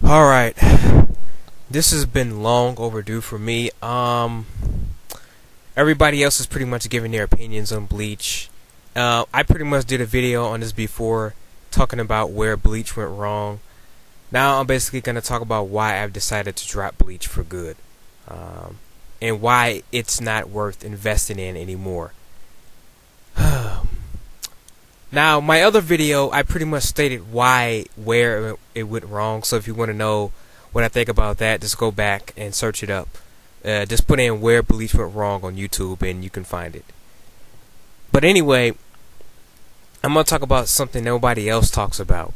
Alright, this has been long overdue for me. Everybody else is pretty much giving their opinions on Bleach. I pretty much did a video on this before, talking about where Bleach went wrong. Now I'm basically going to talk about why I've decided to drop Bleach for good, and why it's not worth investing in anymore. Now, my other video, I pretty much stated where it went wrong. So if you want to know what I think about that, just go back and search it up. Just put in where Bleach went wrong on YouTube and you can find it. But anyway, I'm going to talk about something nobody else talks about.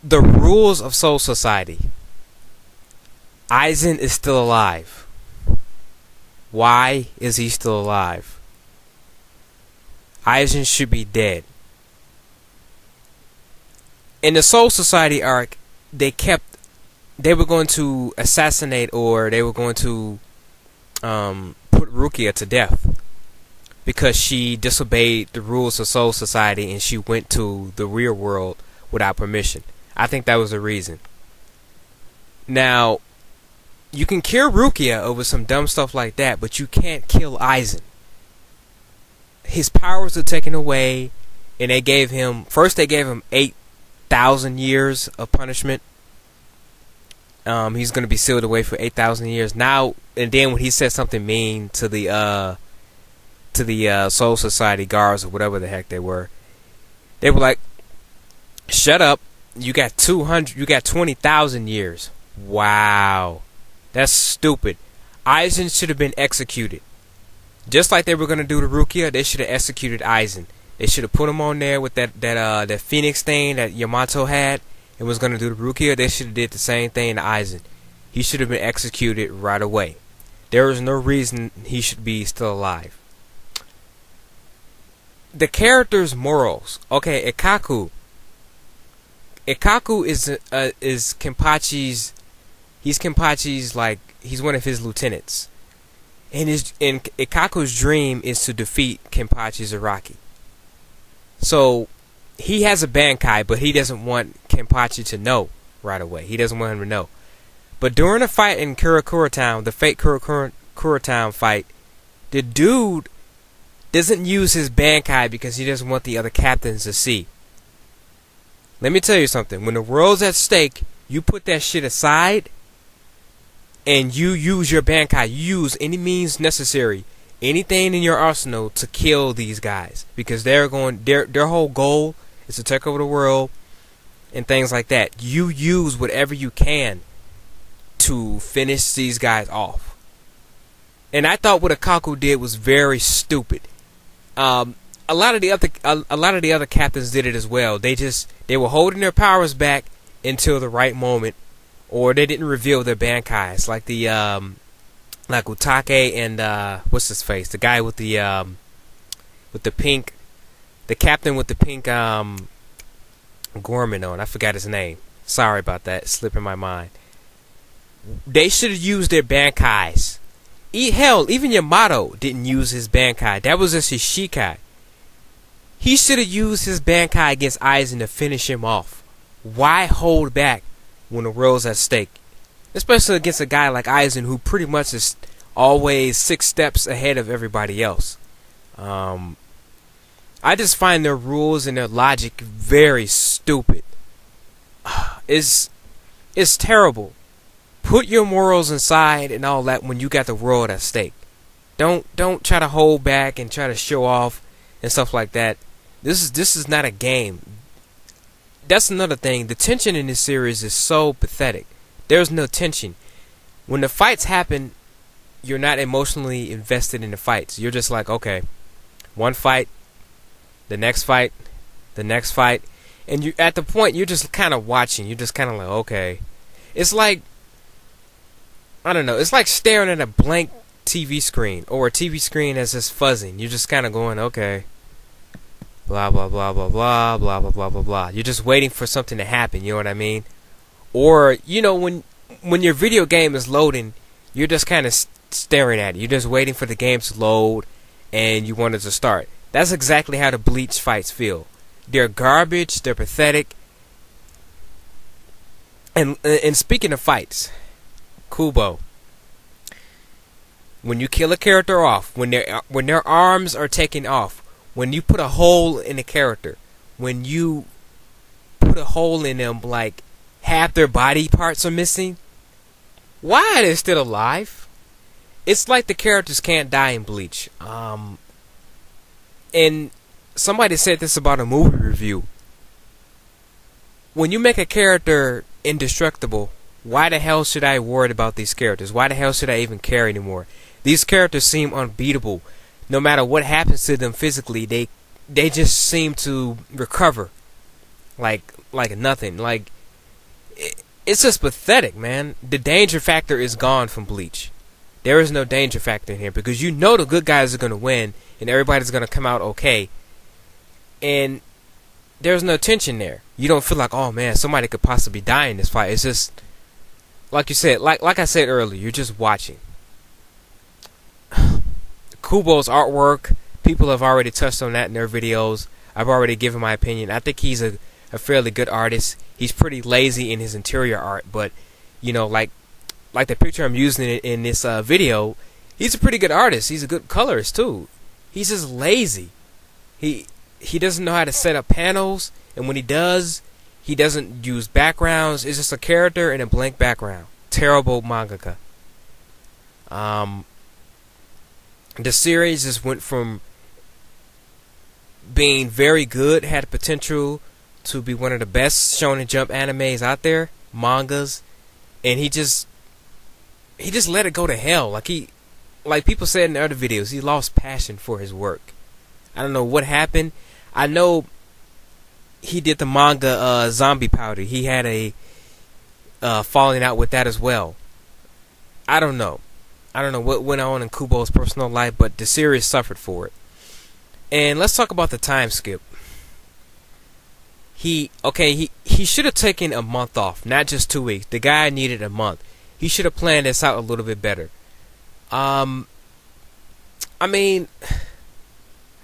The rules of Soul Society. Aizen is still alive. Why is he still alive? Aizen should be dead. In the Soul Society arc, they were going to assassinate, or they were going to put Rukia to death because she disobeyed the rules of Soul Society and she went to the real world without permission. I think that was the reason. Now, you can kill Rukia over some dumb stuff like that, but you can't kill Aizen. His powers are taken away, and they gave him 8,000 years of punishment. He's going to be sealed away for 8,000 years now. And then when he said something mean to the Soul Society guards or whatever the heck they were like, "Shut up! You got 20,000 years." Wow, that's stupid. Aizen should have been executed. Just like they were going to do to Rukia, they should have executed Aizen. They should have put him on there with that Phoenix thing that Yamato had and was going to do to Rukia. They should have did the same thing to Aizen. He should have been executed right away. There is no reason he should be still alive. The character's morals. Okay, Ikkaku. Ikkaku is Kenpachi's. He's Kenpachi's, like, he's one of his lieutenants. And Ikkaku's dream is to defeat Kenpachi Zaraki. So he has a Bankai, but he doesn't want Kenpachi to know right away. He doesn't want him to know. But during a fight in Kurakura Town, the fake Kurakura Town fight, the dude doesn't use his Bankai because he doesn't want the other captains to see. Let me tell you something. When the world's at stake, you put that shit aside and you use your Bankai. You use any means necessary, anything in your arsenal to kill these guys, because their whole goal is to take over the world and things like that. You use whatever you can to finish these guys off. And I thought what Ikkaku did was very stupid. A lot of the other captains did it as well. They were holding their powers back until the right moment, or they didn't reveal their Bankais, like like Utake and what's his face, the guy with the pink, the captain with the pink Gorman on. I forgot his name. Sorry about that, slipping my mind. They should have used their Bankais. Hell, even Yamato didn't use his Bankai. That was just his Shikai. He should have used his Bankai against Aizen to finish him off. Why hold back when the world's at stake? Especially against a guy like Aizen, who pretty much is always 6 steps ahead of everybody else. I just find their rules and their logic very stupid. It's terrible. Put your morals inside and all that when you got the world at stake. Don't try to hold back and try to show off and stuff like that. This is not a game. That's another thing. The tension in this series is so pathetic. There's no tension. When the fights happen, you're not emotionally invested in the fights. You're just like, okay, one fight, the next fight, the next fight, and you at the point you're just kind of watching. You're just kind of like, okay. It's like, I don't know. It's like staring at a blank TV screen, or a TV screen that's just fuzzing. You're just kind of going, okay. blah blah blah blah blah blah blah blah blah blah. You're just waiting for something to happen. You know what I mean? Or when your video game is loading, you're just kind of staring at it. You're just waiting for the game to load, and you want it to start. That's exactly how the Bleach fights feel. They're garbage. They're pathetic. And speaking of fights, Kubo, when you kill a character off, when their arms are taken off, when you put a hole in a character, when you put a hole in them like half their body parts are missing, why are they still alive? It's like the characters can't die in Bleach. And somebody said this about a movie review. When you make a character indestructible, why the hell should I worry about these characters? Why the hell should I even care anymore? These characters seem unbeatable. No matter what happens to them physically, they just seem to recover like nothing. Like it's just pathetic, man. The danger factor is gone from Bleach. There is no danger factor in here because you know the good guys are going to win and everybody's going to come out okay. And there's no tension there. You don't feel like, oh man, somebody could possibly die in this fight. It's just like you said, like I said earlier, you're just watching. Kubo's artwork, people have already touched on that in their videos. I've already given my opinion. I think he's a fairly good artist. He's pretty lazy in his interior art, but like the picture I'm using in this video, he's a pretty good artist. He's a good colorist too. He's just lazy. He doesn't know how to set up panels, and when he does, he doesn't use backgrounds. It's just a character and a blank background. Terrible mangaka. The series just went from being very good, had potential to be one of the best Shonen Jump animes out there, mangas, and he just let it go to hell. Like people said in the other videos, he lost passion for his work. I don't know what happened. I know he did the manga Zombie Powder. He had a falling out with that as well. I don't know what went on in Kubo's personal life, but the series suffered for it. And let's talk about the time skip. He should have taken a month off, not just 2 weeks. The guy needed a month. He should have planned this out a little bit better. I mean,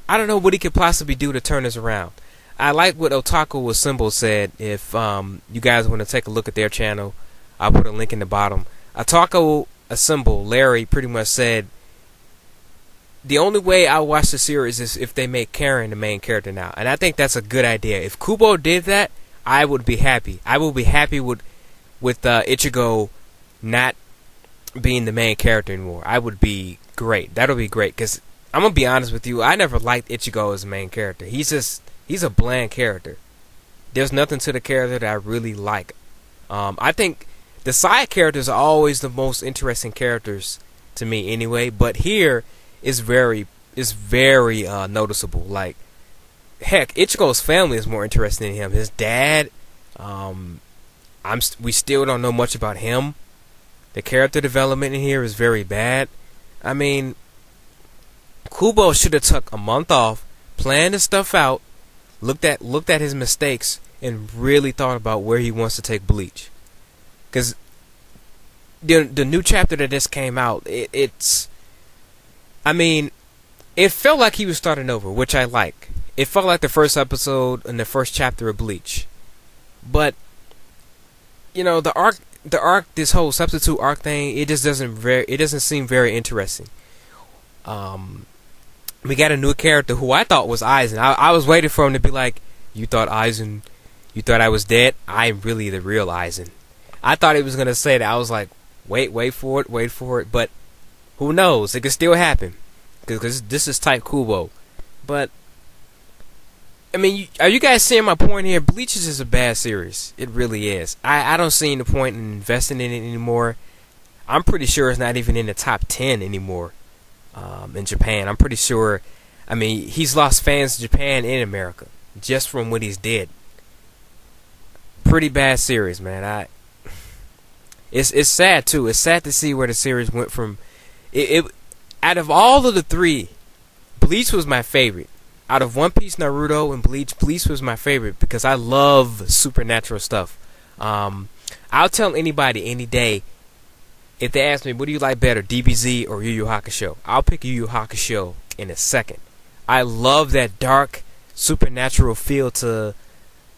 I don't know what he could possibly do to turn this around. I like what Otaku Assemble said. If you guys want to take a look at their channel, I'll put a link in the bottom. Otaku Assemble, Larry, pretty much said, the only way I'll watch the series is if they make Karen the main character now. And I think that's a good idea. If Kubo did that, I would be happy. I would be happy with Ichigo not being the main character anymore. I would be great. That would be great. Because I'm going to be honest with you, I never liked Ichigo as the main character. He's a bland character. There's nothing to the character that I really like. I think the side characters are always the most interesting characters to me anyway, but here is very noticeable. Like, heck, Ichigo's family is more interesting than him. His dad, we still don't know much about him. The character development in here is very bad. I mean, Kubo should have took a month off, planned his stuff out, looked at his mistakes, and really thought about where he wants to take Bleach. Because the new chapter that just came out, it felt like he was starting over, which I like. It felt like the first episode and the first chapter of Bleach. But the arc, this whole substitute arc thing, it doesn't seem very interesting. We got a new character who I thought was Aizen. I was waiting for him to be like, you thought I was dead? I'm really the real Aizen. I thought he was gonna say that. I was like, wait for it. But who knows? It could still happen because this is type Kubo. But I mean, are you guys seeing my point here? Bleach is just a bad series. It really is. I don't see the point in investing in it anymore. I'm pretty sure it's not even in the top 10 anymore in Japan. I'm pretty sure. I mean, he's lost fans in Japan and America just from what he's did. Pretty bad series, man. It's sad too. It's sad to see where the series went from. Out of all of the three, Bleach was my favorite. out of One Piece, Naruto, and Bleach, Bleach was my favorite because I love supernatural stuff. I'll tell anybody any day if they ask me, what do you like better, DBZ or Yu Yu Hakusho? I'll pick Yu Yu Hakusho in a second. I love that dark, supernatural feel to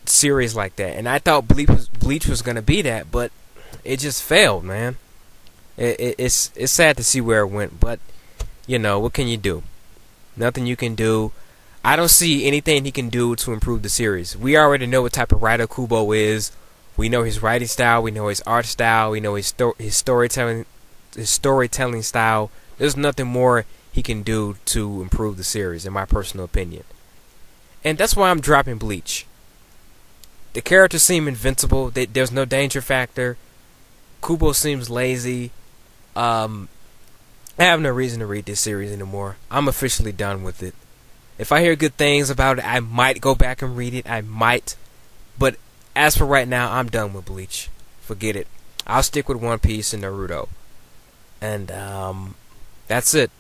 series like that, and I thought Bleach was gonna be that, but it just failed, man. It's sad to see where it went, but you know, what can you do? Nothing you can do. I don't see anything he can do to improve the series. We already know what type of writer Kubo is. We know his writing style. We know his art style. We know his storytelling style. There's nothing more he can do to improve the series, in my personal opinion. And that's why I'm dropping Bleach. The characters seem invincible. There's no danger factor. Kubo seems lazy. I have no reason to read this series anymore. I'm officially done with it. If I hear good things about it, I might go back and read it. I might. But as for right now, I'm done with Bleach. Forget it. I'll stick with One Piece and Naruto. And that's it.